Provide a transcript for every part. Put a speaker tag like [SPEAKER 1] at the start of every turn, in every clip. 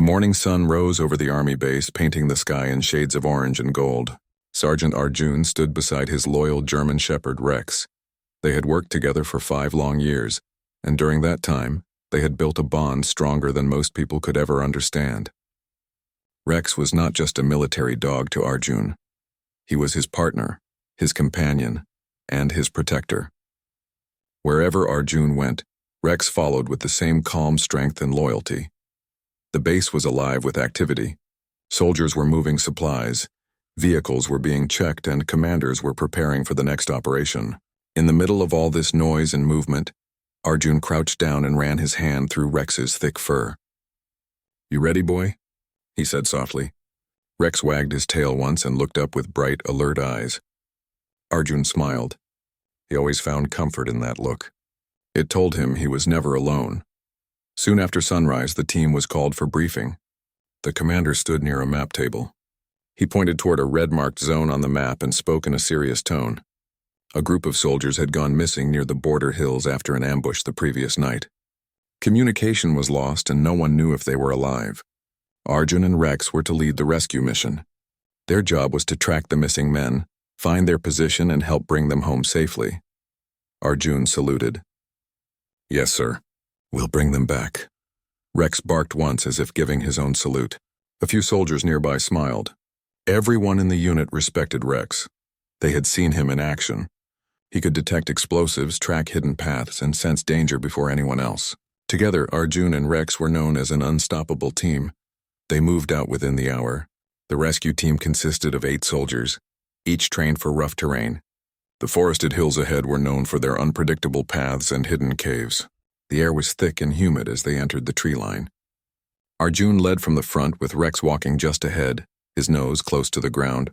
[SPEAKER 1] morning sun rose over the army base, painting the sky in shades of orange and gold. Sergeant Arjun stood beside his loyal German shepherd Rex. They had worked together for 5 long years, and during that time, they had built a bond stronger than most people could ever understand. Rex was not just a military dog to Arjun. He was his partner, his companion, and his protector. Wherever Arjun went, Rex followed with the same calm strength and loyalty. The base was alive with activity. Soldiers were moving supplies, vehicles were being checked, and commanders were preparing for the next operation. In the middle of all this noise and movement, Arjun crouched down and ran his hand through Rex's thick fur. "You ready, boy?" he said softly. Rex wagged his tail once and looked up with bright, alert eyes. Arjun smiled. He always found comfort in that look. It told him he was never alone. Soon after sunrise, the team was called for briefing. The commander stood near a map table. He pointed toward a red-marked zone on the map and spoke in a serious tone. A group of soldiers had gone missing near the border hills after an ambush the previous night. Communication was lost and no one knew if they were alive. Arjun and Rex were to lead the rescue mission. Their job was to track the missing men, find their position, and help bring them home safely. Arjun saluted. "Yes, sir. We'll bring them back." Rex barked once as if giving his own salute. A few soldiers nearby smiled. Everyone in the unit respected Rex. They had seen him in action. He could detect explosives, track hidden paths, and sense danger before anyone else. Together, Arjun and Rex were known as an unstoppable team. They moved out within the hour. The rescue team consisted of 8 soldiers, each trained for rough terrain. The forested hills ahead were known for their unpredictable paths and hidden caves. The air was thick and humid as they entered the tree line. Arjun led from the front, with Rex walking just ahead, his nose close to the ground.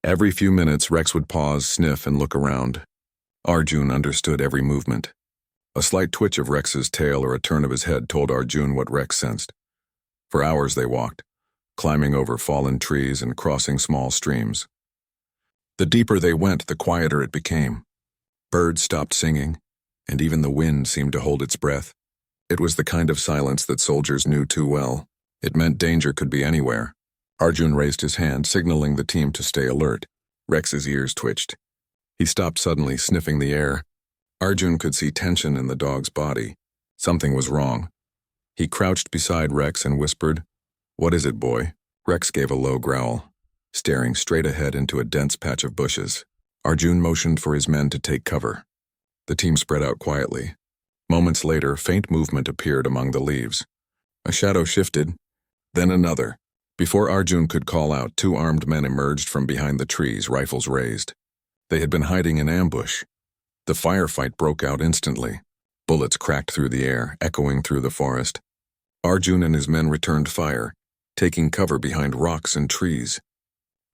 [SPEAKER 1] Every few minutes, Rex would pause, sniff, and look around. Arjun understood every movement. A slight twitch of Rex's tail or a turn of his head told Arjun what Rex sensed. For hours they walked, climbing over fallen trees and crossing small streams. The deeper they went, the quieter it became. Birds stopped singing, and even the wind seemed to hold its breath. It was the kind of silence that soldiers knew too well. It meant danger could be anywhere. Arjun raised his hand, signaling the team to stay alert. Rex's ears twitched. He stopped suddenly, sniffing the air. Arjun could see tension in the dog's body. Something was wrong. He crouched beside Rex and whispered, "What is it, boy?" Rex gave a low growl, staring straight ahead into a dense patch of bushes. Arjun motioned for his men to take cover. The team spread out quietly. Moments later, faint movement appeared among the leaves. A shadow shifted, then another. Before Arjun could call out, 2 armed men emerged from behind the trees, rifles raised. They had been hiding in ambush. The firefight broke out instantly. Bullets cracked through the air, echoing through the forest. Arjun and his men returned fire, taking cover behind rocks and trees.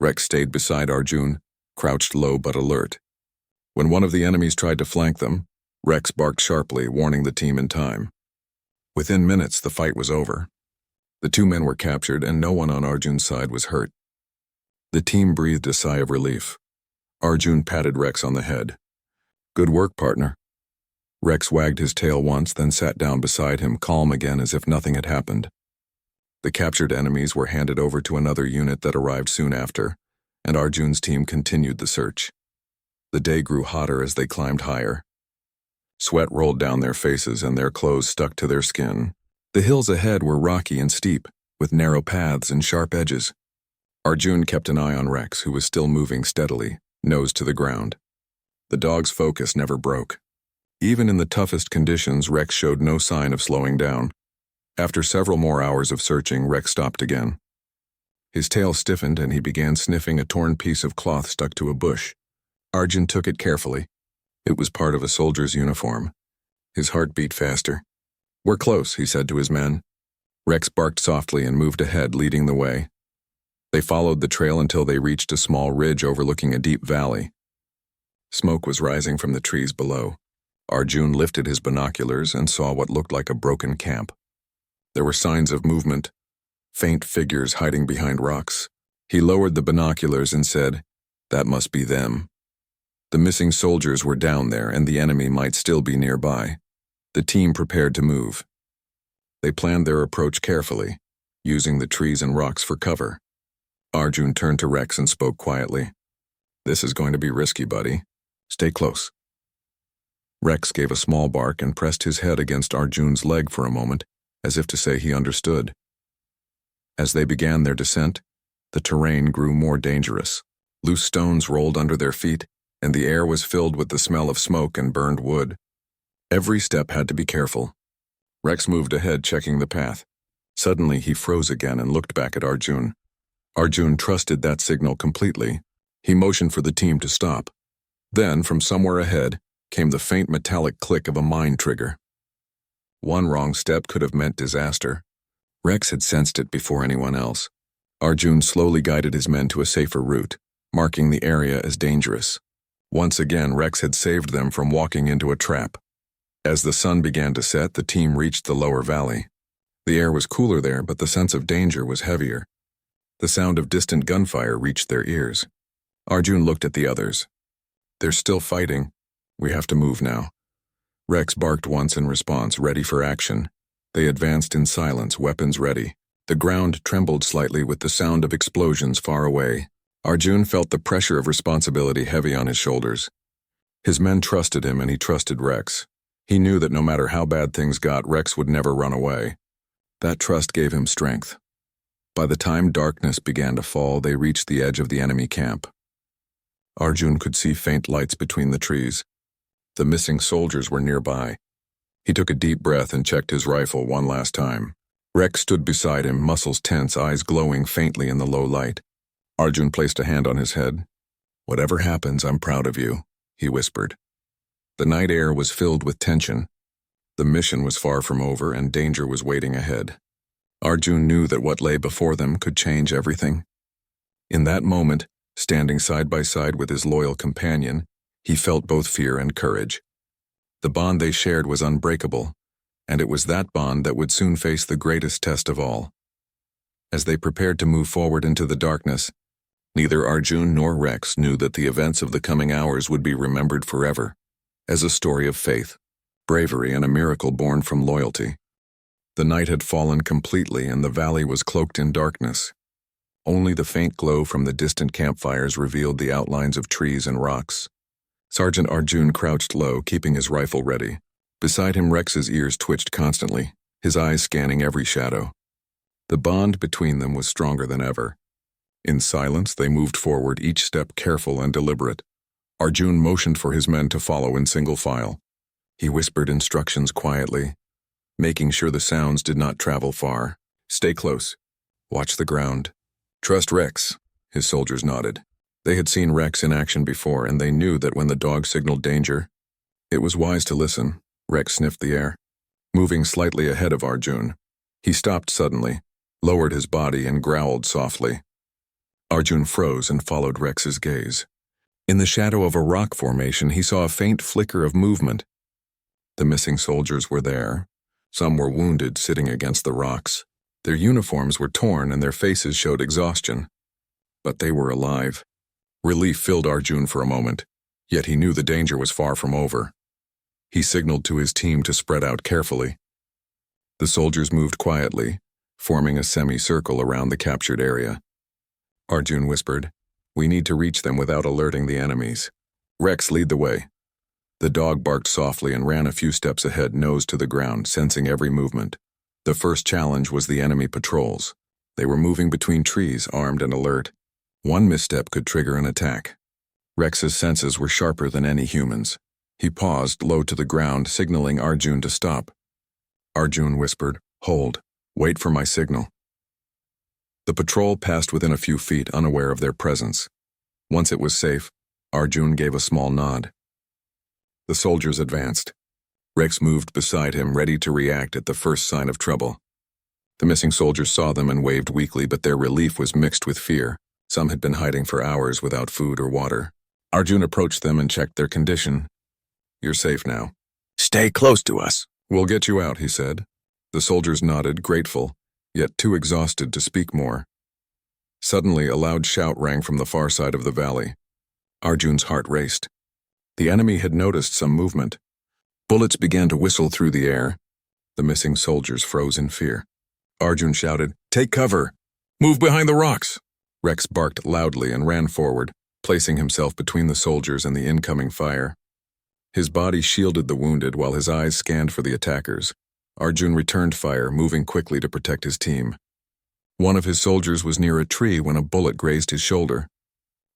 [SPEAKER 1] Rex stayed beside Arjun, crouched low but alert. When one of the enemies tried to flank them, Rex barked sharply, warning the team in time. Within minutes, the fight was over. The 2 men were captured, and no one on Arjun's side was hurt. The team breathed a sigh of relief. Arjun patted Rex on the head. "Good work, partner." Rex wagged his tail once, then sat down beside him, calm again as if nothing had happened. The captured enemies were handed over to another unit that arrived soon after, and Arjun's team continued the search. The day grew hotter as they climbed higher. Sweat rolled down their faces and their clothes stuck to their skin. The hills ahead were rocky and steep, with narrow paths and sharp edges. Arjun kept an eye on Rex, who was still moving steadily, nose to the ground. The dog's focus never broke. Even in the toughest conditions, Rex showed no sign of slowing down. After several more hours of searching, Rex stopped again. His tail stiffened and he began sniffing a torn piece of cloth stuck to a bush. Arjun took it carefully. It was part of a soldier's uniform. His heart beat faster. "We're close," he said to his men. Rex barked softly and moved ahead, leading the way. They followed the trail until they reached a small ridge overlooking a deep valley. Smoke was rising from the trees below. Arjun lifted his binoculars and saw what looked like a broken camp. There were signs of movement, faint figures hiding behind rocks. He lowered the binoculars and said, "That must be them." The missing soldiers were down there, and the enemy might still be nearby. The team prepared to move. They planned their approach carefully, using the trees and rocks for cover. Arjun turned to Rex and spoke quietly. "This is going to be risky, buddy. Stay close." Rex gave a small bark and pressed his head against Arjun's leg for a moment, as if to say he understood. As they began their descent, the terrain grew more dangerous. Loose stones rolled under their feet, and the air was filled with the smell of smoke and burned wood. Every step had to be careful. Rex moved ahead, checking the path. Suddenly, he froze again and looked back at Arjun. Arjun trusted that signal completely. He motioned for the team to stop. Then, from somewhere ahead, came the faint metallic click of a mine trigger. One wrong step could have meant disaster. Rex had sensed it before anyone else. Arjun slowly guided his men to a safer route, marking the area as dangerous. Once again, Rex had saved them from walking into a trap. As the sun began to set, the team reached the lower valley. The air was cooler there, but the sense of danger was heavier. The sound of distant gunfire reached their ears. Arjun looked at the others. "They're still fighting. We have to move now." Rex barked once in response, ready for action. They advanced in silence, weapons ready. The ground trembled slightly with the sound of explosions far away. Arjun felt the pressure of responsibility heavy on his shoulders. His men trusted him, and he trusted Rex. He knew that no matter how bad things got, Rex would never run away. That trust gave him strength. By the time darkness began to fall, they reached the edge of the enemy camp. Arjun could see faint lights between the trees. The missing soldiers were nearby. He took a deep breath and checked his rifle one last time. Rex stood beside him, muscles tense, eyes glowing faintly in the low light. Arjun placed a hand on his head. "Whatever happens, I'm proud of you," he whispered. The night air was filled with tension. The mission was far from over, and danger was waiting ahead. Arjun knew that what lay before them could change everything. In that moment, standing side by side with his loyal companion, he felt both fear and courage. The bond they shared was unbreakable, and it was that bond that would soon face the greatest test of all. As they prepared to move forward into the darkness, neither Arjun nor Rex knew that the events of the coming hours would be remembered forever, as a story of faith, bravery, and a miracle born from loyalty. The night had fallen completely, and the valley was cloaked in darkness. Only the faint glow from the distant campfires revealed the outlines of trees and rocks. Sergeant Arjun crouched low, keeping his rifle ready. Beside him, Rex's ears twitched constantly, his eyes scanning every shadow. The bond between them was stronger than ever. In silence, they moved forward, each step careful and deliberate. Arjun motioned for his men to follow in single file. He whispered instructions quietly, making sure the sounds did not travel far. "Stay close. Watch the ground. Trust Rex," his soldiers nodded. They had seen Rex in action before, and they knew that when the dog signaled danger, it was wise to listen. Rex sniffed the air. Moving slightly ahead of Arjun, he stopped suddenly, lowered his body, and growled softly. Arjun froze and followed Rex's gaze. In the shadow of a rock formation, he saw a faint flicker of movement. The missing soldiers were there. Some were wounded, sitting against the rocks. Their uniforms were torn and their faces showed exhaustion. But they were alive. Relief filled Arjun for a moment, yet he knew the danger was far from over. He signaled to his team to spread out carefully. The soldiers moved quietly, forming a semicircle around the captured area. Arjun whispered, "We need to reach them without alerting the enemies. Rex, lead the way." The dog barked softly and ran a few steps ahead, nose to the ground, sensing every movement. The first challenge was the enemy patrols. They were moving between trees, armed and alert. One misstep could trigger an attack. Rex's senses were sharper than any human's. He paused, low to the ground, signaling Arjun to stop. Arjun whispered, "Hold. Wait for my signal." The patrol passed within a few feet, unaware of their presence. Once it was safe, Arjun gave a small nod. The soldiers advanced. Rex moved beside him, ready to react at the first sign of trouble. The missing soldiers saw them and waved weakly, but their relief was mixed with fear. Some had been hiding for hours without food or water. Arjun approached them and checked their condition. "You're safe now."
[SPEAKER 2] "Stay close to us."
[SPEAKER 1] "We'll get you out," he said. The soldiers nodded, grateful, yet too exhausted to speak more. Suddenly, a loud shout rang from the far side of the valley. Arjun's heart raced. The enemy had noticed some movement. Bullets began to whistle through the air. The missing soldiers froze in fear. Arjun shouted, Take cover! Move behind the rocks! Rex barked loudly and ran forward, placing himself between the soldiers and the incoming fire. His body shielded the wounded while his eyes scanned for the attackers. Arjun returned fire, moving quickly to protect his team. One of his soldiers was near a tree when a bullet grazed his shoulder.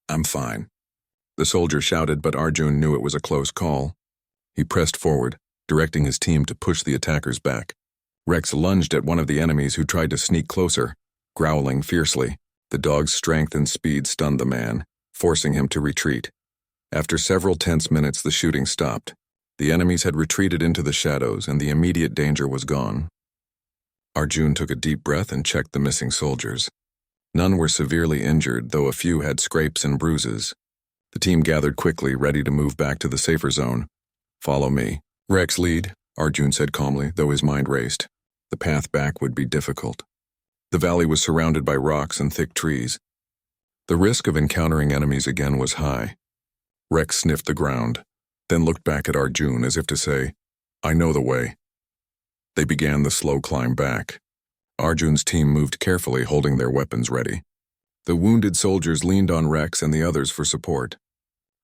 [SPEAKER 1] "I'm fine," the soldier shouted, but Arjun knew it was a close call. He pressed forward, directing his team to push the attackers back. Rex lunged at one of the enemies who tried to sneak closer, growling fiercely. The dog's strength and speed stunned the man, forcing him to retreat. After several tense minutes, the shooting stopped. The enemies had retreated into the shadows, and the immediate danger was gone. Arjun took a deep breath and checked the missing soldiers. None were severely injured, though a few had scrapes and bruises. The team gathered quickly, ready to move back to the safer zone. "Follow me." "Rex, lead," Arjun said calmly, though his mind raced. The path back would be difficult. The valley was surrounded by rocks and thick trees. The risk of encountering enemies again was high. Rex sniffed the ground, then looked back at Arjun as if to say, "I know the way." They began the slow climb back. Arjun's team moved carefully, holding their weapons ready. The wounded soldiers leaned on Rex and the others for support.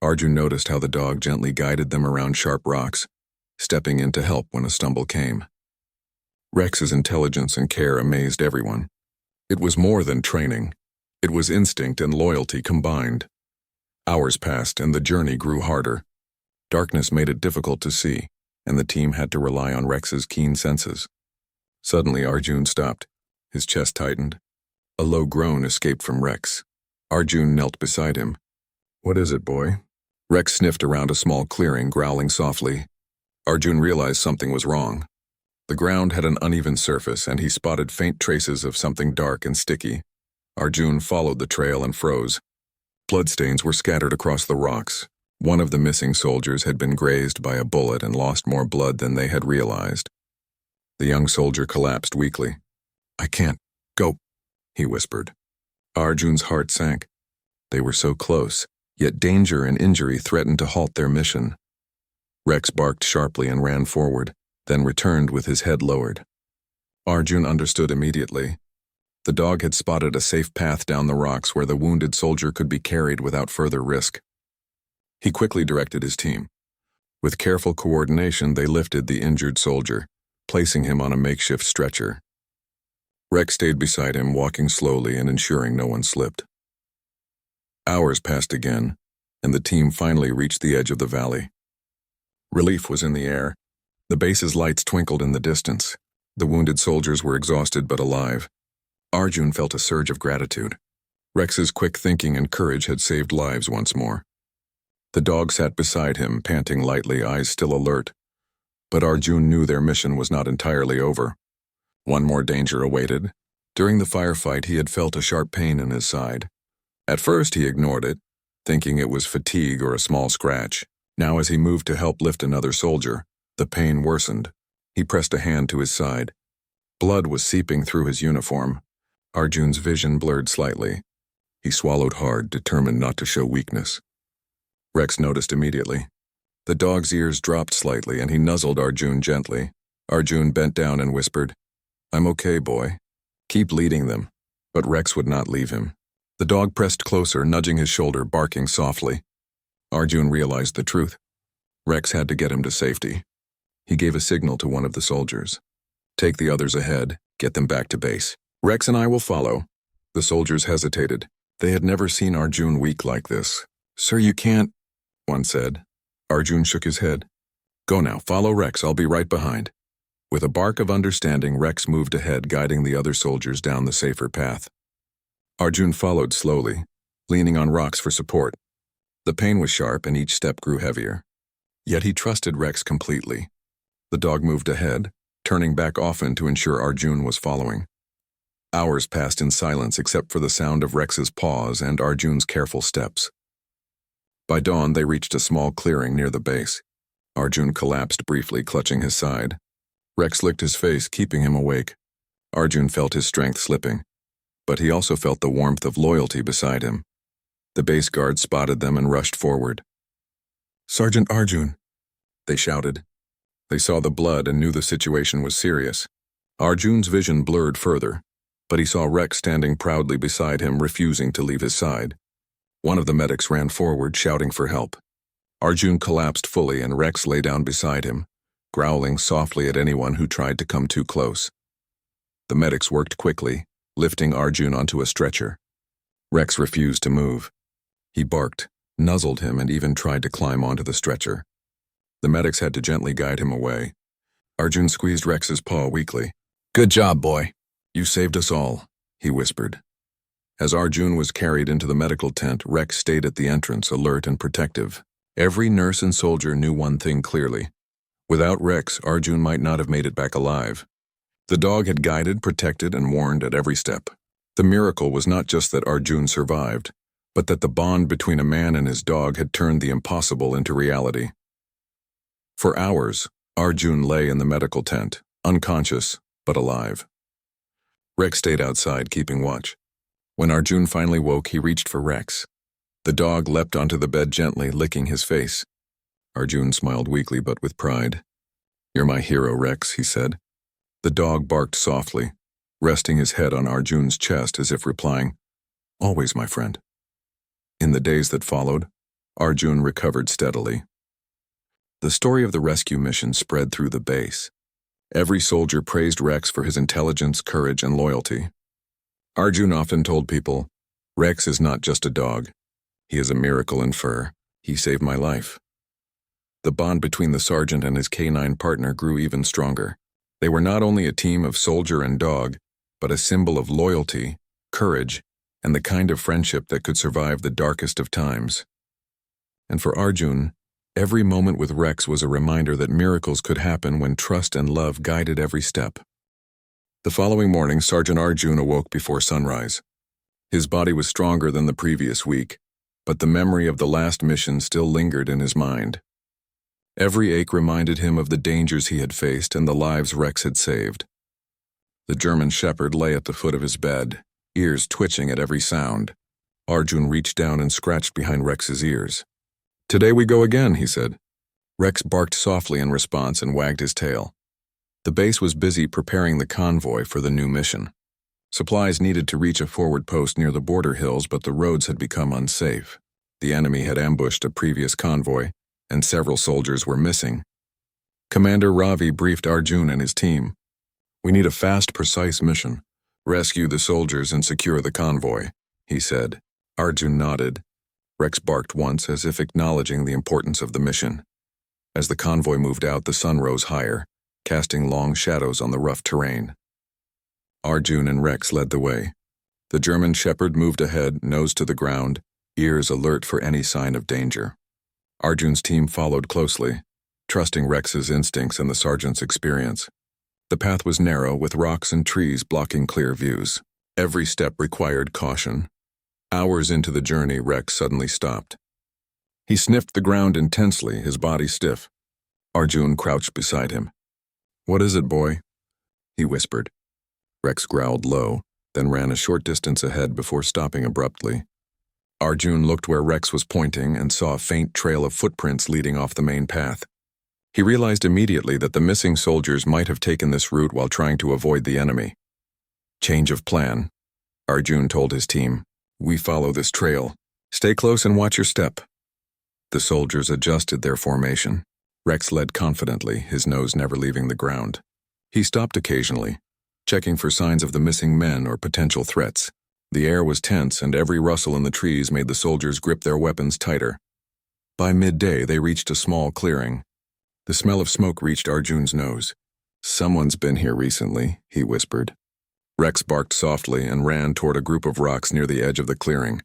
[SPEAKER 1] Arjun noticed how the dog gently guided them around sharp rocks, stepping in to help when a stumble came. Rex's intelligence and care amazed everyone. It was more than training. It was instinct and loyalty combined. Hours passed and the journey grew harder. Darkness made it difficult to see, and the team had to rely on Rex's keen senses. Suddenly Arjun stopped. His chest tightened. A low groan escaped from Rex. Arjun knelt beside him. "What is it, boy?" Rex sniffed around a small clearing, growling softly. Arjun realized something was wrong. The ground had an uneven surface, and he spotted faint traces of something dark and sticky. Arjun followed the trail and froze. Bloodstains were scattered across the rocks. One of the missing soldiers had been grazed by a bullet and lost more blood than they had realized. The young soldier collapsed weakly. "I can't. Go," he whispered. Arjun's heart sank. They were so close, yet danger and injury threatened to halt their mission. Rex barked sharply and ran forward, then returned with his head lowered. Arjun understood immediately. The dog had spotted a safe path down the rocks where the wounded soldier could be carried without further risk. He quickly directed his team. With careful coordination, they lifted the injured soldier, placing him on a makeshift stretcher. Rex stayed beside him, walking slowly and ensuring no one slipped. Hours passed again, and the team finally reached the edge of the valley. Relief was in the air. The base's lights twinkled in the distance. The wounded soldiers were exhausted but alive. Arjun felt a surge of gratitude. Rex's quick thinking and courage had saved lives once more. The dog sat beside him, panting lightly, eyes still alert. But Arjun knew their mission was not entirely over. One more danger awaited. During the firefight, he had felt a sharp pain in his side. At first, he ignored it, thinking it was fatigue or a small scratch. Now, as he moved to help lift another soldier, the pain worsened. He pressed a hand to his side. Blood was seeping through his uniform. Arjun's vision blurred slightly. He swallowed hard, determined not to show weakness. Rex noticed immediately. The dog's ears dropped slightly, and he nuzzled Arjun gently. Arjun bent down and whispered, "I'm okay, boy. Keep leading them." But Rex would not leave him. The dog pressed closer, nudging his shoulder, barking softly. Arjun realized the truth. Rex had to get him to safety. He gave a signal to one of the soldiers. "Take the others ahead, get them back to base. Rex and I will follow." The soldiers hesitated. They had never seen Arjun weak like this. "Sir, you can't," one said. Arjun shook his head. "Go now, follow Rex, I'll be right behind." With a bark of understanding, Rex moved ahead, guiding the other soldiers down the safer path. Arjun followed slowly, leaning on rocks for support. The pain was sharp and each step grew heavier. Yet he trusted Rex completely. The dog moved ahead, turning back often to ensure Arjun was following. Hours passed in silence except for the sound of Rex's paws and Arjun's careful steps. By dawn, they reached a small clearing near the base. Arjun collapsed briefly, clutching his side. Rex licked his face, keeping him awake. Arjun felt his strength slipping, but he also felt the warmth of loyalty beside him. The base guard spotted them and rushed forward. "Sergeant Arjun," they shouted. They saw the blood and knew the situation was serious. Arjun's vision blurred further. but he saw Rex standing proudly beside him, refusing to leave his side. One of the medics ran forward, shouting for help. Arjun collapsed fully and Rex lay down beside him, growling softly at anyone who tried to come too close. The medics worked quickly, lifting Arjun onto a stretcher. Rex refused to move. He barked, nuzzled him, and even tried to climb onto the stretcher. The medics had to gently guide him away. Arjun squeezed Rex's paw weakly. "Good job, boy. You saved us all," he whispered. As Arjun was carried into the medical tent, Rex stayed at the entrance, alert and protective. Every nurse and soldier knew one thing clearly. Without Rex, Arjun might not have made it back alive. The dog had guided, protected, and warned at every step. The miracle was not just that Arjun survived, but that the bond between a man and his dog had turned the impossible into reality. For hours, Arjun lay in the medical tent, unconscious but alive. Rex stayed outside, keeping watch. When Arjun finally woke, he reached for Rex. The dog leapt onto the bed gently, licking his face. Arjun smiled weakly but with pride. "You're my hero, Rex," he said. The dog barked softly, resting his head on Arjun's chest as if replying, "Always, my friend." In the days that followed, Arjun recovered steadily. The story of the rescue mission spread through the base. Every soldier praised Rex for his intelligence, courage, and loyalty. Arjun often told people, "Rex is not just a dog. He is a miracle in fur. He saved my life." The bond between the sergeant and his canine partner grew even stronger. They were not only a team of soldier and dog, but a symbol of loyalty, courage, and the kind of friendship that could survive the darkest of times. And for Arjun, every moment with Rex was a reminder that miracles could happen when trust and love guided every step. The following morning, Sergeant Arjun awoke before sunrise. His body was stronger than the previous week, but the memory of the last mission still lingered in his mind. Every ache reminded him of the dangers he had faced and the lives Rex had saved. The German shepherd lay at the foot of his bed, ears twitching at every sound. Arjun reached down and scratched behind Rex's ears. "Today we go again," he said. Rex barked softly in response and wagged his tail. The base was busy preparing the convoy for the new mission. Supplies needed to reach a forward post near the border hills, but the roads had become unsafe. The enemy had ambushed a previous convoy, and several soldiers were missing. Commander Ravi briefed Arjun and his team. "We need a fast, precise mission. Rescue the soldiers and secure the convoy," he said. Arjun nodded. Rex barked once, as if acknowledging the importance of the mission. As the convoy moved out, the sun rose higher, casting long shadows on the rough terrain. Arjun and Rex led the way. The German shepherd moved ahead, nose to the ground, ears alert for any sign of danger. Arjun's team followed closely, trusting Rex's instincts and the sergeant's experience. The path was narrow, with rocks and trees blocking clear views. Every step required caution. Hours into the journey, Rex suddenly stopped. He sniffed the ground intensely, his body stiff. Arjun crouched beside him. "What is it, boy?" he whispered. Rex growled low, then ran a short distance ahead before stopping abruptly. Arjun looked where Rex was pointing and saw a faint trail of footprints leading off the main path. He realized immediately that the missing soldiers might have taken this route while trying to avoid the enemy. "Change of plan," Arjun told his team. "We follow this trail. Stay close and watch your step." The soldiers adjusted their formation. Rex led confidently, his nose never leaving the ground. He stopped occasionally, checking for signs of the missing men or potential threats. The air was tense, and every rustle in the trees made the soldiers grip their weapons tighter. By midday, they reached a small clearing. The smell of smoke reached Arjun's nose. "Someone's been here recently," he whispered. Rex barked softly and ran toward a group of rocks near the edge of the clearing.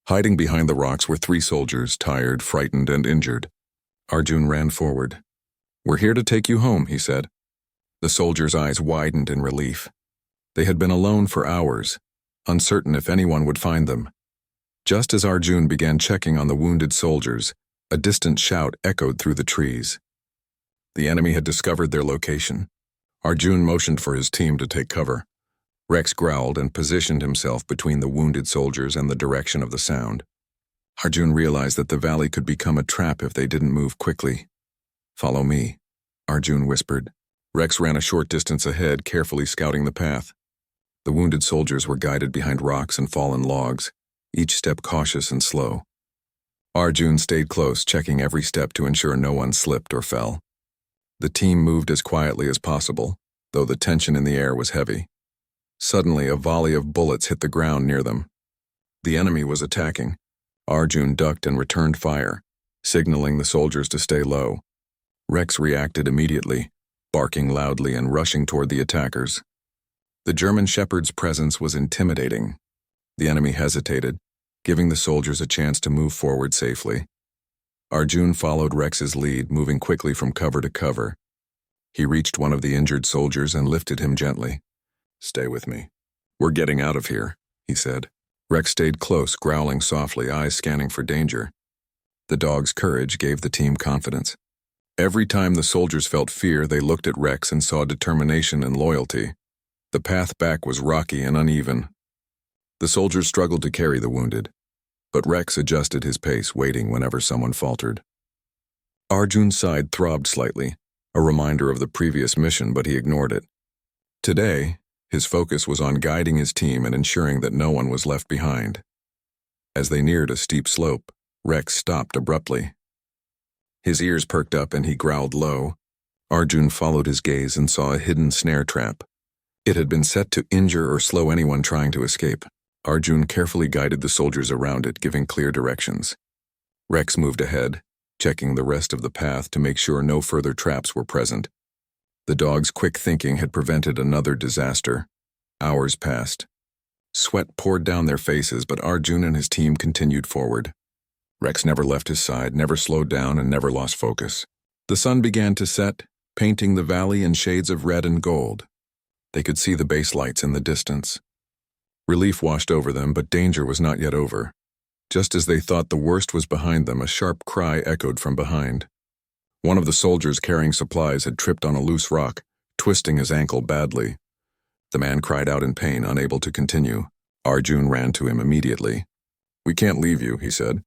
[SPEAKER 1] Hiding behind the rocks were 3 soldiers, tired, frightened, and injured. Arjun ran forward. "We're here to take you home," he said. The soldiers' eyes widened in relief. They had been alone for hours, uncertain if anyone would find them. Just as Arjun began checking on the wounded soldiers, a distant shout echoed through the trees. The enemy had discovered their location. Arjun motioned for his team to take cover. Rex growled and positioned himself between the wounded soldiers and the direction of the sound. Arjun realized that the valley could become a trap if they didn't move quickly. "Follow me," Arjun whispered. Rex ran a short distance ahead, carefully scouting the path. The wounded soldiers were guided behind rocks and fallen logs, each step cautious and slow. Arjun stayed close, checking every step to ensure no one slipped or fell. The team moved as quietly as possible, though the tension in the air was heavy. Suddenly, a volley of bullets hit the ground near them. The enemy was attacking. Arjun ducked and returned fire, signaling the soldiers to stay low. Rex reacted immediately, barking loudly and rushing toward the attackers. The German shepherd's presence was intimidating. The enemy hesitated, giving the soldiers a chance to move forward safely. Arjun followed Rex's lead, moving quickly from cover to cover. He reached one of the injured soldiers and lifted him gently. "Stay with me. We're getting out of here," he said. Rex stayed close, growling softly, eyes scanning for danger. The dog's courage gave the team confidence. Every time the soldiers felt fear, they looked at Rex and saw determination and loyalty. The path back was rocky and uneven. The soldiers struggled to carry the wounded, but Rex adjusted his pace, waiting whenever someone faltered. Arjun's side throbbed slightly, a reminder of the previous mission, but he ignored it. Today, his focus was on guiding his team and ensuring that no one was left behind. As they neared a steep slope, Rex stopped abruptly. His ears perked up and he growled low. Arjun followed his gaze and saw a hidden snare trap. It had been set to injure or slow anyone trying to escape. Arjun carefully guided the soldiers around it, giving clear directions. Rex moved ahead, checking the rest of the path to make sure no further traps were present. The dog's quick thinking had prevented another disaster. Hours passed. Sweat poured down their faces, but Arjun and his team continued forward. Rex never left his side, never slowed down, and never lost focus. The sun began to set, painting the valley in shades of red and gold. They could see the base lights in the distance. Relief washed over them, but danger was not yet over. Just as they thought the worst was behind them, a sharp cry echoed from behind. One of the soldiers carrying supplies had tripped on a loose rock, twisting his ankle badly. The man cried out in pain, unable to continue. Arjun ran to him immediately. "We can't leave you," he said.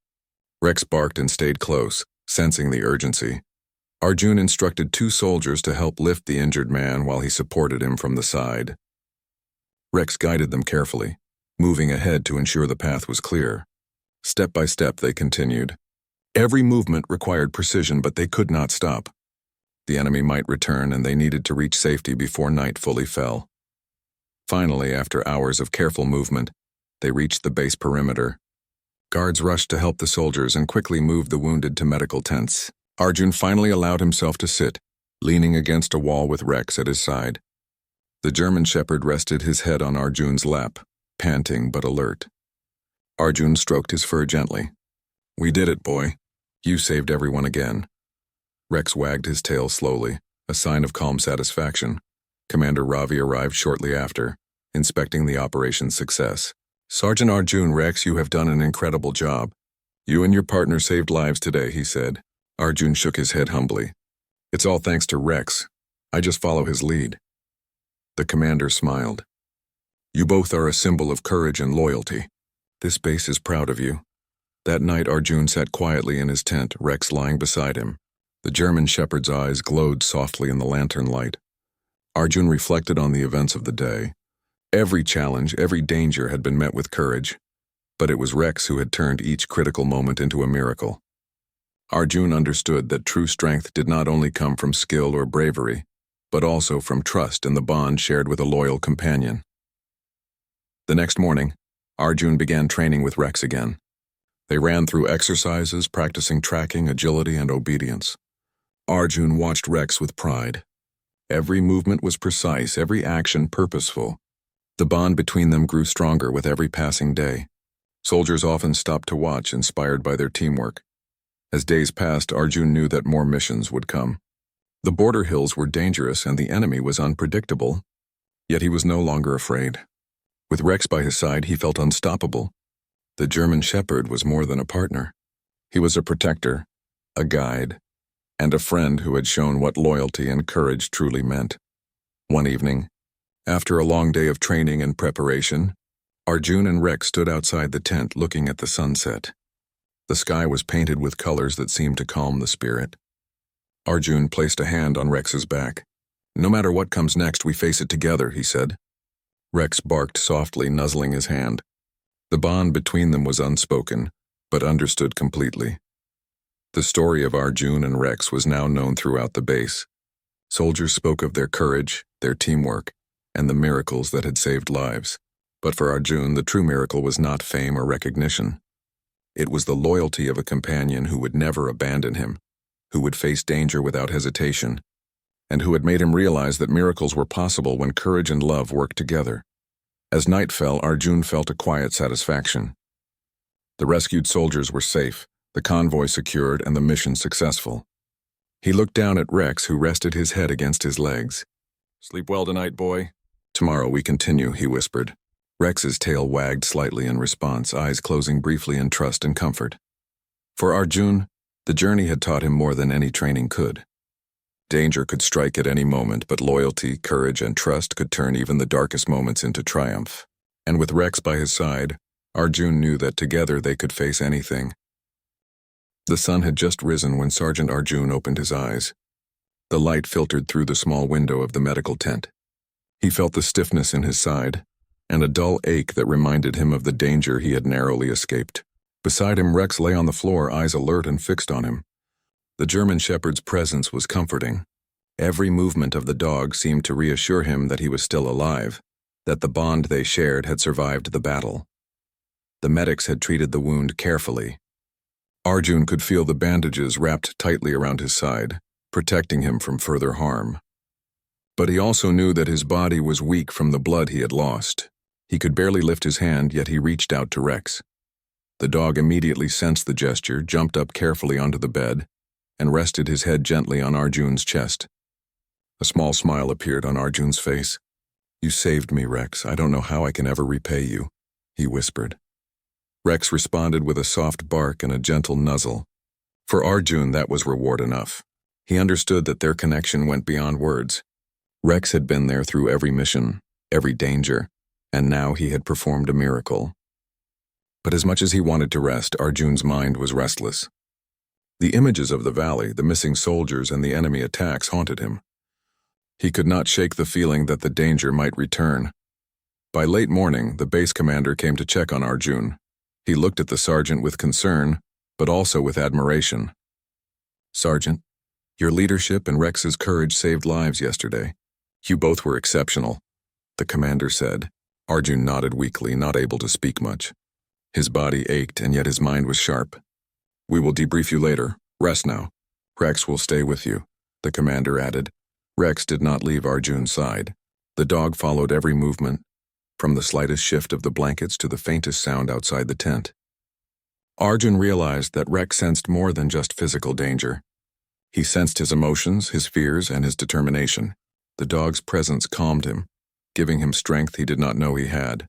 [SPEAKER 1] Rex barked and stayed close, sensing the urgency. Arjun instructed 2 soldiers to help lift the injured man while he supported him from the side. Rex guided them carefully, moving ahead to ensure the path was clear. Step by step, they continued. Every movement required precision, but they could not stop. The enemy might return, and they needed to reach safety before night fully fell. Finally, after hours of careful movement, they reached the base perimeter. Guards rushed to help the soldiers and quickly moved the wounded to medical tents. Arjun finally allowed himself to sit, leaning against a wall with Rex at his side. The German shepherd rested his head on Arjun's lap, panting but alert. Arjun stroked his fur gently. "We did it, boy. You saved everyone again." Rex wagged his tail slowly, a sign of calm satisfaction. Commander Ravi arrived shortly after, inspecting the operation's success. "Sergeant Arjun, Rex, you have done an incredible job. You and your partner saved lives today," he said. Arjun shook his head humbly. "It's all thanks to Rex. I just follow his lead." The commander smiled. "You both are a symbol of courage and loyalty. This base is proud of you." That night, Arjun sat quietly in his tent, Rex lying beside him. The German shepherd's eyes glowed softly in the lantern light. Arjun reflected on the events of the day. Every challenge, every danger had been met with courage, but it was Rex who had turned each critical moment into a miracle. Arjun understood that true strength did not only come from skill or bravery, but also from trust in the bond shared with a loyal companion. The next morning, Arjun began training with Rex again. They ran through exercises, practicing tracking, agility, and obedience. Arjun watched Rex with pride. Every movement was precise, every action purposeful. The bond between them grew stronger with every passing day. Soldiers often stopped to watch, inspired by their teamwork. As days passed, Arjun knew that more missions would come. The border hills were dangerous and the enemy was unpredictable, yet he was no longer afraid. With Rex by his side, he felt unstoppable. The German shepherd was more than a partner. He was a protector, a guide, and a friend who had shown what loyalty and courage truly meant. One evening, after a long day of training and preparation, Arjun and Rex stood outside the tent looking at the sunset. The sky was painted with colors that seemed to calm the spirit. Arjun placed a hand on Rex's back. "No matter what comes next, we face it together," he said. Rex barked softly, nuzzling his hand. The bond between them was unspoken, but understood completely. The story of Arjun and Rex was now known throughout the base. Soldiers spoke of their courage, their teamwork, and the miracles that had saved lives. But for Arjun, the true miracle was not fame or recognition. It was the loyalty of a companion who would never abandon him, who would face danger without hesitation, and who had made him realize that miracles were possible when courage and love worked together. As night fell, Arjun felt a quiet satisfaction. The rescued soldiers were safe, the convoy secured, and the mission successful. He looked down at Rex, who rested his head against his legs. "Sleep well tonight, boy." "Tomorrow we continue," he whispered. Rex's tail wagged slightly in response, eyes closing briefly in trust and comfort. For Arjun, the journey had taught him more than any training could. Danger could strike at any moment, but loyalty, courage, and trust could turn even the darkest moments into triumph. And with Rex by his side, Arjun knew that together they could face anything. The sun had just risen when Sergeant Arjun opened his eyes. The light filtered through the small window of the medical tent. He felt the stiffness in his side, and a dull ache that reminded him of the danger he had narrowly escaped. Beside him, Rex lay on the floor, eyes alert and fixed on him. The German shepherd's presence was comforting. Every movement of the dog seemed to reassure him that he was still alive, that the bond they shared had survived the battle. The medics had treated the wound carefully. Arjun could feel the bandages wrapped tightly around his side, protecting him from further harm. But he also knew that his body was weak from the blood he had lost. He could barely lift his hand, yet he reached out to Rex. The dog immediately sensed the gesture, jumped up carefully onto the bed, and rested his head gently on Arjun's chest. A small smile appeared on Arjun's face. "You saved me, Rex. I don't know how I can ever repay you," he whispered. Rex responded with a soft bark and a gentle nuzzle. For Arjun, that was reward enough. He understood that their connection went beyond words. Rex had been there through every mission, every danger, and now he had performed a miracle. But as much as he wanted to rest, Arjun's mind was restless. The images of the valley, the missing soldiers, and the enemy attacks haunted him. He could not shake the feeling that the danger might return. By late morning, the base commander came to check on Arjun. He looked at the sergeant with concern, but also with admiration. "Sergeant, your leadership and Rex's courage saved lives yesterday. You both were exceptional," the commander said. Arjun nodded weakly, not able to speak much. His body ached, and yet his mind was sharp. "We will debrief you later. Rest now. Rex will stay with you," the commander added. Rex did not leave Arjun's side. The dog followed every movement, from the slightest shift of the blankets to the faintest sound outside the tent. Arjun realized that Rex sensed more than just physical danger. He sensed his emotions, his fears, and his determination. The dog's presence calmed him, giving him strength he did not know he had.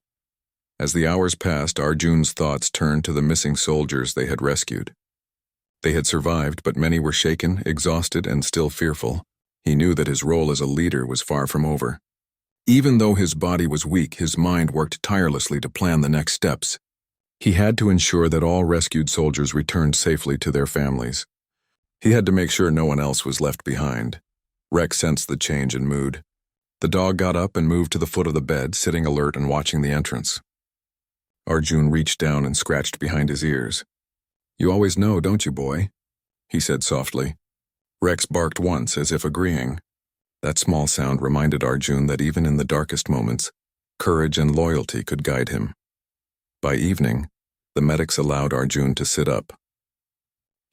[SPEAKER 1] As the hours passed, Arjun's thoughts turned to the missing soldiers they had rescued. They had survived, but many were shaken, exhausted, and still fearful. He knew that his role as a leader was far from over. Even though his body was weak, his mind worked tirelessly to plan the next steps. He had to ensure that all rescued soldiers returned safely to their families. He had to make sure no one else was left behind. Rex sensed the change in mood. The dog got up and moved to the foot of the bed, sitting alert and watching the entrance. Arjun reached down and scratched behind his ears. "You always know, don't you, boy?" he said softly. Rex barked once, as if agreeing. That small sound reminded Arjun that even in the darkest moments, courage and loyalty could guide him. By evening, the medics allowed Arjun to sit up.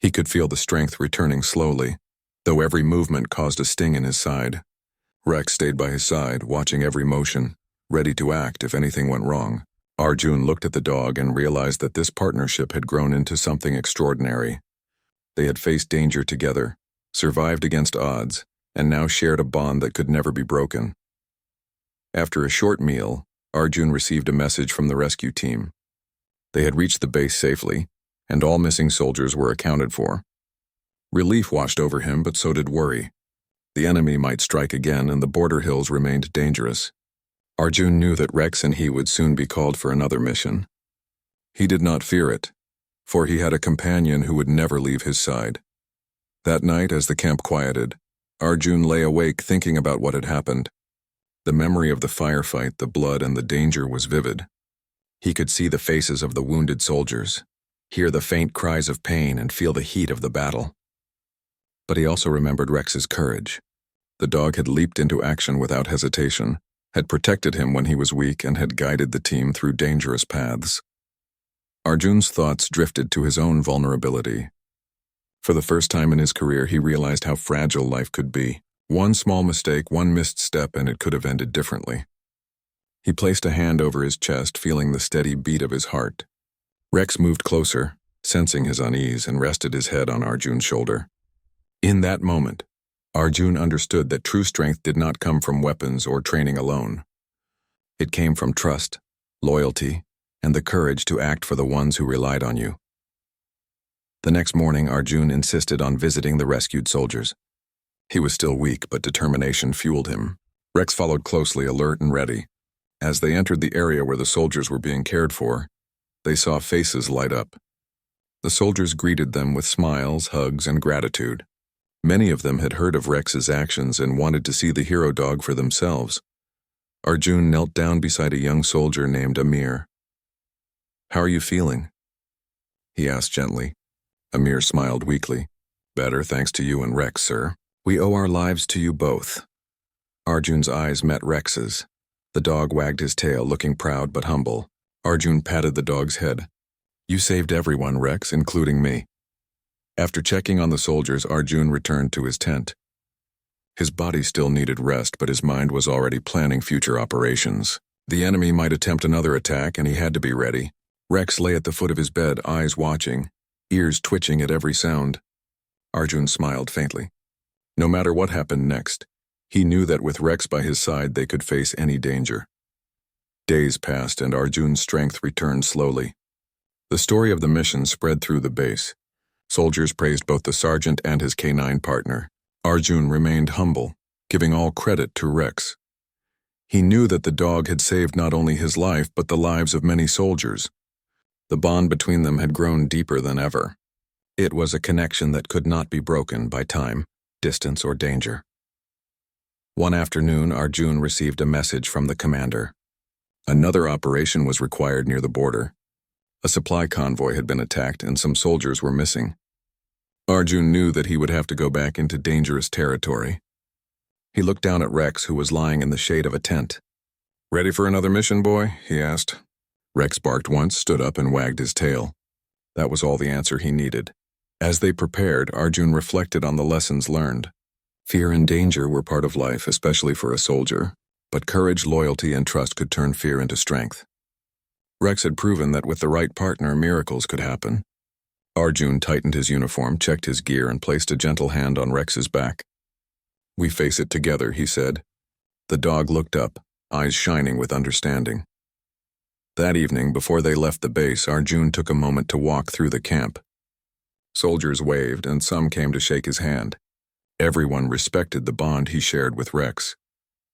[SPEAKER 1] He could feel the strength returning slowly, though every movement caused a sting in his side. Rex stayed by his side, watching every motion, ready to act if anything went wrong. Arjun looked at the dog and realized that this partnership had grown into something extraordinary. They had faced danger together, survived against odds, and now shared a bond that could never be broken. After a short meal, Arjun received a message from the rescue team. They had reached the base safely, and all missing soldiers were accounted for. Relief washed over him, but so did worry. The enemy might strike again, and the border hills remained dangerous. Arjun knew that Rex and he would soon be called for another mission. He did not fear it, for he had a companion who would never leave his side. That night, as the camp quieted, Arjun lay awake thinking about what had happened. The memory of the firefight, the blood, and the danger was vivid. He could see the faces of the wounded soldiers, hear the faint cries of pain, and feel the heat of the battle. But he also remembered Rex's courage. The dog had leaped into action without hesitation, had protected him when he was weak, and had guided the team through dangerous paths. Arjun's thoughts drifted to his own vulnerability. For the first time in his career, he realized how fragile life could be. One small mistake, one missed step, and it could have ended differently. He placed a hand over his chest, feeling the steady beat of his heart. Rex moved closer, sensing his unease, and rested his head on Arjun's shoulder. In that moment, Arjun understood that true strength did not come from weapons or training alone. It came from trust, loyalty, and the courage to act for the ones who relied on you. The next morning, Arjun insisted on visiting the rescued soldiers. He was still weak, but determination fueled him. Rex followed closely, alert and ready. As they entered the area where the soldiers were being cared for, they saw faces light up. The soldiers greeted them with smiles, hugs, and gratitude. Many of them had heard of Rex's actions and wanted to see the hero dog for themselves. Arjun knelt down beside a young soldier named Amir. "How are you feeling?" he asked gently. Amir smiled weakly. "Better, thanks to you and Rex, sir. We owe our lives to you both." Arjun's eyes met Rex's. The dog wagged his tail, looking proud but humble. Arjun patted the dog's head. "You saved everyone, Rex, including me." After checking on the soldiers, Arjun returned to his tent. His body still needed rest, but his mind was already planning future operations. The enemy might attempt another attack, and he had to be ready. Rex lay at the foot of his bed, eyes watching, ears twitching at every sound. Arjun smiled faintly. No matter what happened next, he knew that with Rex by his side, they could face any danger. Days passed, and Arjun's strength returned slowly. The story of the mission spread through the base. Soldiers praised both the sergeant and his canine partner. Arjun remained humble, giving all credit to Rex. He knew that the dog had saved not only his life, but the lives of many soldiers. The bond between them had grown deeper than ever. It was a connection that could not be broken by time, distance, or danger. One afternoon, Arjun received a message from the commander. Another operation was required near the border. A supply convoy had been attacked, and some soldiers were missing. Arjun knew that he would have to go back into dangerous territory. He looked down at Rex, who was lying in the shade of a tent. "Ready for another mission, boy?" he asked. Rex barked once, stood up, and wagged his tail. That was all the answer he needed. As they prepared, Arjun reflected on the lessons learned. Fear and danger were part of life, especially for a soldier, but courage, loyalty, and trust could turn fear into strength. Rex had proven that with the right partner, miracles could happen. Arjun tightened his uniform, checked his gear, and placed a gentle hand on Rex's back. "We face it together," he said. The dog looked up, eyes shining with understanding. That evening, before they left the base, Arjun took a moment to walk through the camp. Soldiers waved, and some came to shake his hand. Everyone respected the bond he shared with Rex.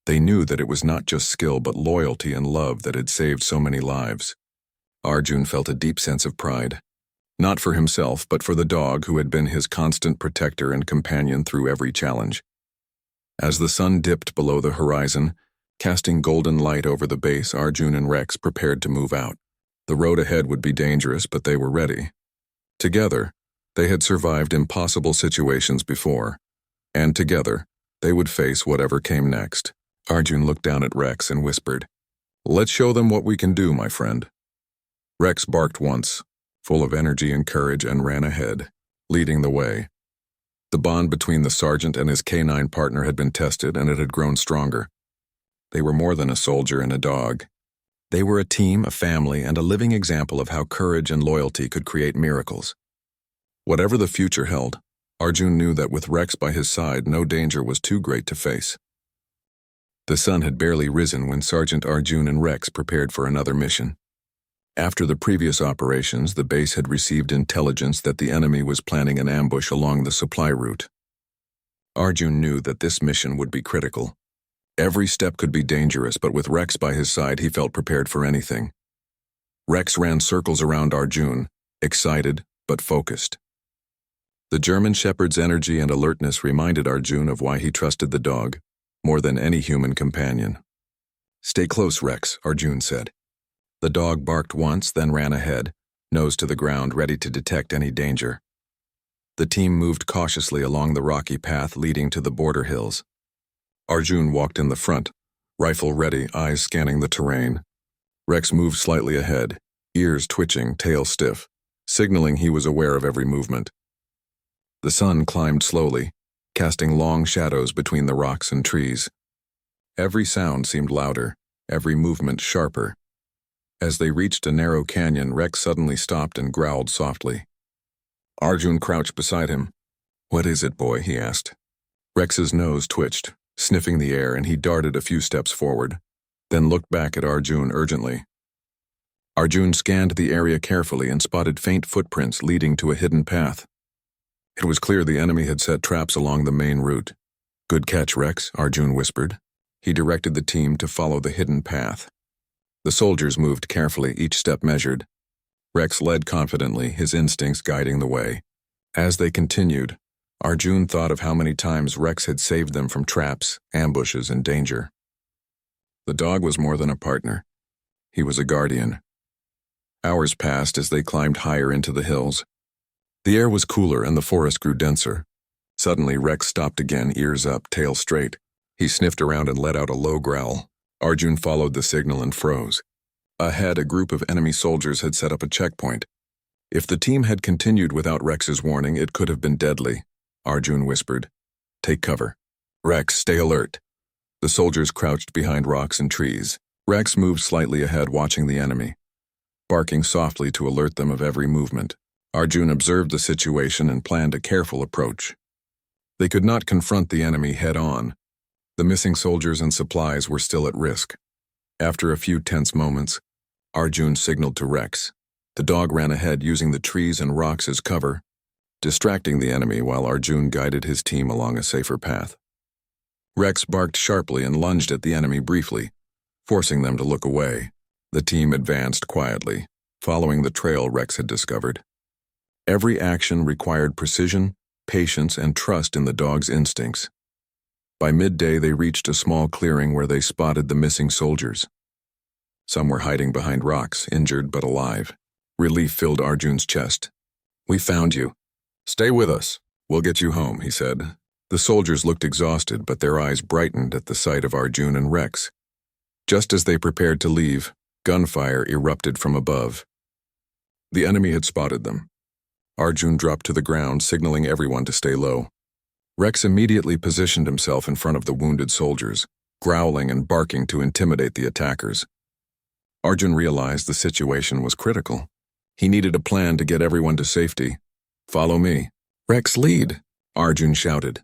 [SPEAKER 1] They knew that it was not just skill but loyalty and love that had saved so many lives. Arjun felt a deep sense of pride. Not for himself, but for the dog who had been his constant protector and companion through every challenge. As the sun dipped below the horizon, casting golden light over the base, Arjun and Rex prepared to move out. The road ahead would be dangerous, but they were ready. Together, they had survived impossible situations before, and together, they would face whatever came next. Arjun looked down at Rex and whispered, "Let's show them what we can do, my friend." Rex barked once, full of energy and courage, and ran ahead, leading the way. The bond between the sergeant and his canine partner had been tested, and it had grown stronger. They were more than a soldier and a dog. They were a team, a family, and a living example of how courage and loyalty could create miracles. Whatever the future held, Arjun knew that with Rex by his side, no danger was too great to face. The sun had barely risen when Sergeant Arjun and Rex prepared for another mission. After the previous operations, the base had received intelligence that the enemy was planning an ambush along the supply route. Arjun knew that this mission would be critical. Every step could be dangerous, but with Rex by his side, he felt prepared for anything. Rex ran circles around Arjun, excited but focused. The German Shepherd's energy and alertness reminded Arjun of why he trusted the dog more than any human companion. Stay close, Rex, Arjun said. The dog barked once, then ran ahead, nose to the ground, ready to detect any danger. The team moved cautiously along the rocky path leading to the border hills. Arjun walked in the front, rifle ready, eyes scanning the terrain. Rex moved slightly ahead, ears twitching, tail stiff, signaling he was aware of every movement. The sun climbed slowly, casting long shadows between the rocks and trees. Every sound seemed louder, every movement sharper. As they reached a narrow canyon, Rex suddenly stopped and growled softly. Arjun crouched beside him. "What is it, boy?" he asked. Rex's nose twitched, sniffing the air, and he darted a few steps forward, then looked back at Arjun urgently. Arjun scanned the area carefully and spotted faint footprints leading to a hidden path. It was clear the enemy had set traps along the main route. "Good catch, Rex," Arjun whispered. He directed the team to follow the hidden path. The soldiers moved carefully, each step measured. Rex led confidently, his instincts guiding the way. As they continued, Arjun thought of how many times Rex had saved them from traps, ambushes, and danger. The dog was more than a partner. He was a guardian. Hours passed as they climbed higher into the hills. The air was cooler and the forest grew denser. Suddenly, Rex stopped again, ears up, tail straight. He sniffed around and let out a low growl. Arjun followed the signal and froze. Ahead, a group of enemy soldiers had set up a checkpoint. If the team had continued without Rex's warning, it could have been deadly. Arjun whispered, "Take cover. Rex, stay alert." The soldiers crouched behind rocks and trees. Rex moved slightly ahead, watching the enemy, barking softly to alert them of every movement. Arjun observed the situation and planned a careful approach. They could not confront the enemy head-on. The missing soldiers and supplies were still at risk. After a few tense moments, Arjun signaled to Rex. The dog ran ahead, using the trees and rocks as cover, distracting the enemy while Arjun guided his team along a safer path. Rex barked sharply and lunged at the enemy briefly, forcing them to look away. The team advanced quietly, following the trail Rex had discovered. Every action required precision, patience, and trust in the dog's instincts. By midday, they reached a small clearing where they spotted the missing soldiers. Some were hiding behind rocks, injured but alive. Relief filled Arjun's chest. "We found you. Stay with us. We'll get you home," he said. The soldiers looked exhausted, but their eyes brightened at the sight of Arjun and Rex. Just as they prepared to leave, gunfire erupted from above. The enemy had spotted them. Arjun dropped to the ground, signaling everyone to stay low. Rex immediately positioned himself in front of the wounded soldiers, growling and barking to intimidate the attackers. Arjun realized the situation was critical. He needed a plan to get everyone to safety. "Follow me." "Rex, lead," Arjun shouted.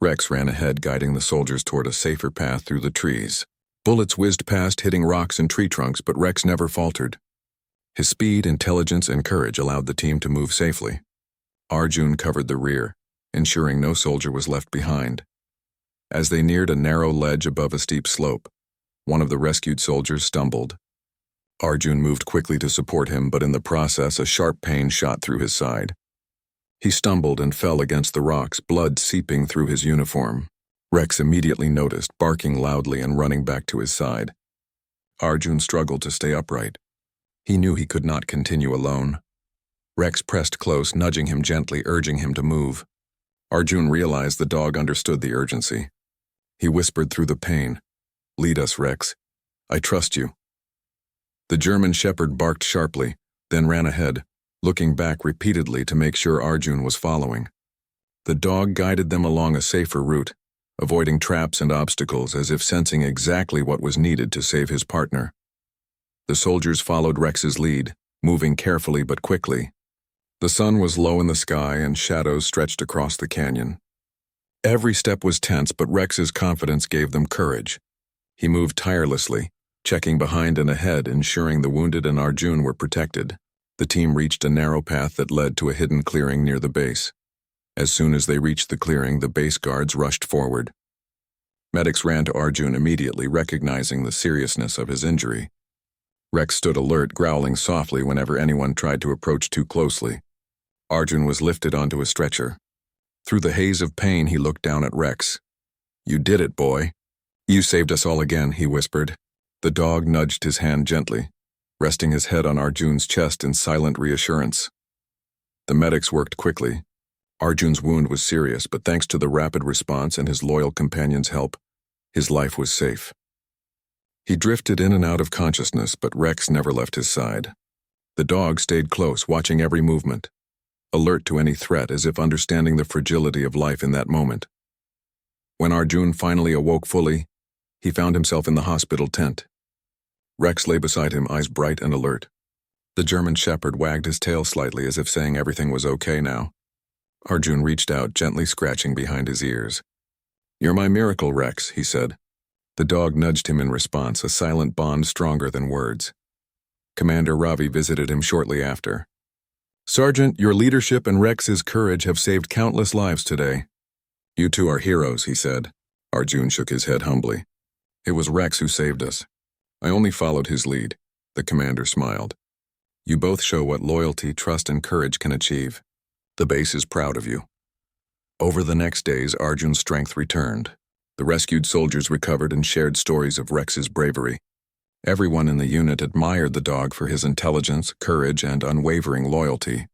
[SPEAKER 1] Rex ran ahead, guiding the soldiers toward a safer path through the trees. Bullets whizzed past, hitting rocks and tree trunks, but Rex never faltered. His speed, intelligence, and courage allowed the team to move safely. Arjun covered the rear, ensuring no soldier was left behind. As they neared a narrow ledge above a steep slope, one of the rescued soldiers stumbled. Arjun moved quickly to support him, but in the process, a sharp pain shot through his side. He stumbled and fell against the rocks, blood seeping through his uniform. Rex immediately noticed, barking loudly and running back to his side. Arjun struggled to stay upright. He knew he could not continue alone. Rex pressed close, nudging him gently, urging him to move. Arjun realized the dog understood the urgency. He whispered through the pain, "Lead us, Rex. I trust you." The German shepherd barked sharply, then ran ahead, looking back repeatedly to make sure Arjun was following. The dog guided them along a safer route, avoiding traps and obstacles as if sensing exactly what was needed to save his partner. The soldiers followed Rex's lead, moving carefully but quickly. The sun was low in the sky and shadows stretched across the canyon. Every step was tense, but Rex's confidence gave them courage. He moved tirelessly, checking behind and ahead, ensuring the wounded and Arjun were protected. The team reached a narrow path that led to a hidden clearing near the base. As soon as they reached the clearing, the base guards rushed forward. Medics ran to Arjun immediately, recognizing the seriousness of his injury. Rex stood alert, growling softly whenever anyone tried to approach too closely. Arjun was lifted onto a stretcher. Through the haze of pain, he looked down at Rex. "You did it, boy. You saved us all again," he whispered. The dog nudged his hand gently, resting his head on Arjun's chest in silent reassurance. The medics worked quickly. Arjun's wound was serious, but thanks to the rapid response and his loyal companion's help, his life was safe. He drifted in and out of consciousness, but Rex never left his side. The dog stayed close, watching every movement, alert to any threat as if understanding the fragility of life in that moment. When Arjun finally awoke fully, he found himself in the hospital tent. Rex lay beside him, eyes bright and alert. The German shepherd wagged his tail slightly as if saying everything was okay now. Arjun reached out, gently scratching behind his ears. "You're my miracle, Rex," he said. The dog nudged him in response, a silent bond stronger than words. Commander Ravi visited him shortly after. "Sergeant, your leadership and Rex's courage have saved countless lives today." "You two are heroes," he said. Arjun shook his head humbly. "It was Rex who saved us. I only followed his lead." The commander smiled. "You both show what loyalty, trust, and courage can achieve. The base is proud of you." Over the next days, Arjun's strength returned. The rescued soldiers recovered and shared stories of Rex's bravery. Everyone in the unit admired the dog for his intelligence, courage, and unwavering loyalty.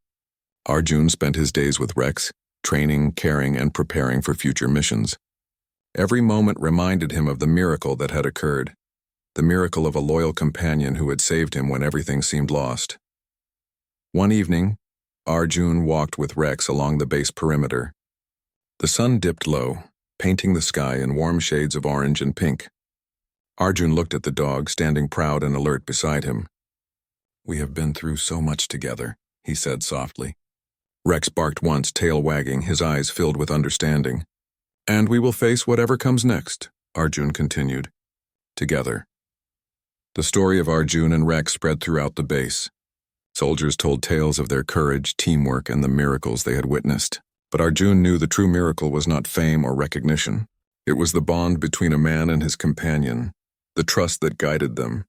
[SPEAKER 1] Arjun spent his days with Rex, training, caring, and preparing for future missions. Every moment reminded him of the miracle that had occurred, the miracle of a loyal companion who had saved him when everything seemed lost. One evening, Arjun walked with Rex along the base perimeter. The sun dipped low, painting the sky in warm shades of orange and pink. Arjun looked at the dog, standing proud and alert beside him. "We have been through so much together," he said softly. Rex barked once, tail wagging, his eyes filled with understanding. "And we will face whatever comes next," Arjun continued. "Together." The story of Arjun and Rex spread throughout the base. Soldiers told tales of their courage, teamwork, and the miracles they had witnessed. But Arjun knew the true miracle was not fame or recognition. It was the bond between a man and his companion, the trust that guided them,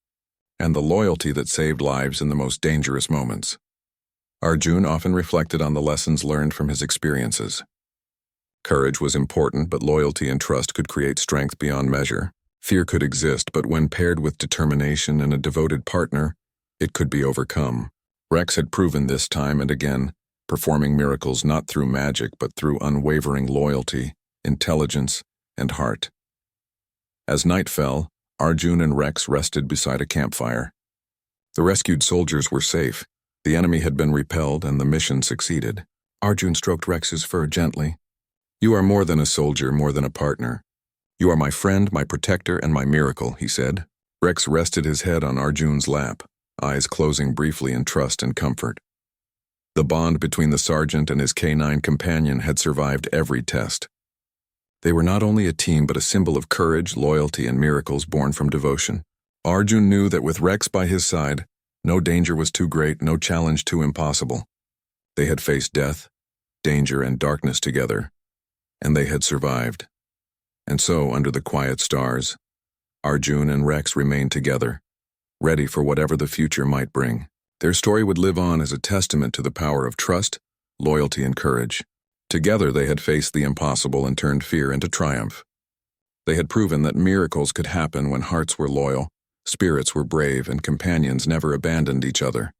[SPEAKER 1] and the loyalty that saved lives in the most dangerous moments. Arjun often reflected on the lessons learned from his experiences. Courage was important, but loyalty and trust could create strength beyond measure. Fear could exist, but when paired with determination and a devoted partner, it could be overcome. Rex had proven this time and again, performing miracles not through magic but through unwavering loyalty, intelligence, and heart. As night fell, Arjun and Rex rested beside a campfire. The rescued soldiers were safe, the enemy had been repelled, and the mission succeeded. Arjun stroked Rex's fur gently. "You are more than a soldier, more than a partner. You are my friend, my protector, and my miracle," he said. Rex rested his head on Arjun's lap, eyes closing briefly in trust and comfort. The bond between the sergeant and his canine companion had survived every test. They were not only a team but a symbol of courage, loyalty, and miracles born from devotion. Arjun knew that with Rex by his side, no danger was too great, no challenge too impossible. They had faced death, danger, and darkness together, and they had survived. And so, under the quiet stars, Arjun and Rex remained together, ready for whatever the future might bring. Their story would live on as a testament to the power of trust, loyalty, and courage. Together they had faced the impossible and turned fear into triumph. They had proven that miracles could happen when hearts were loyal, spirits were brave, and companions never abandoned each other.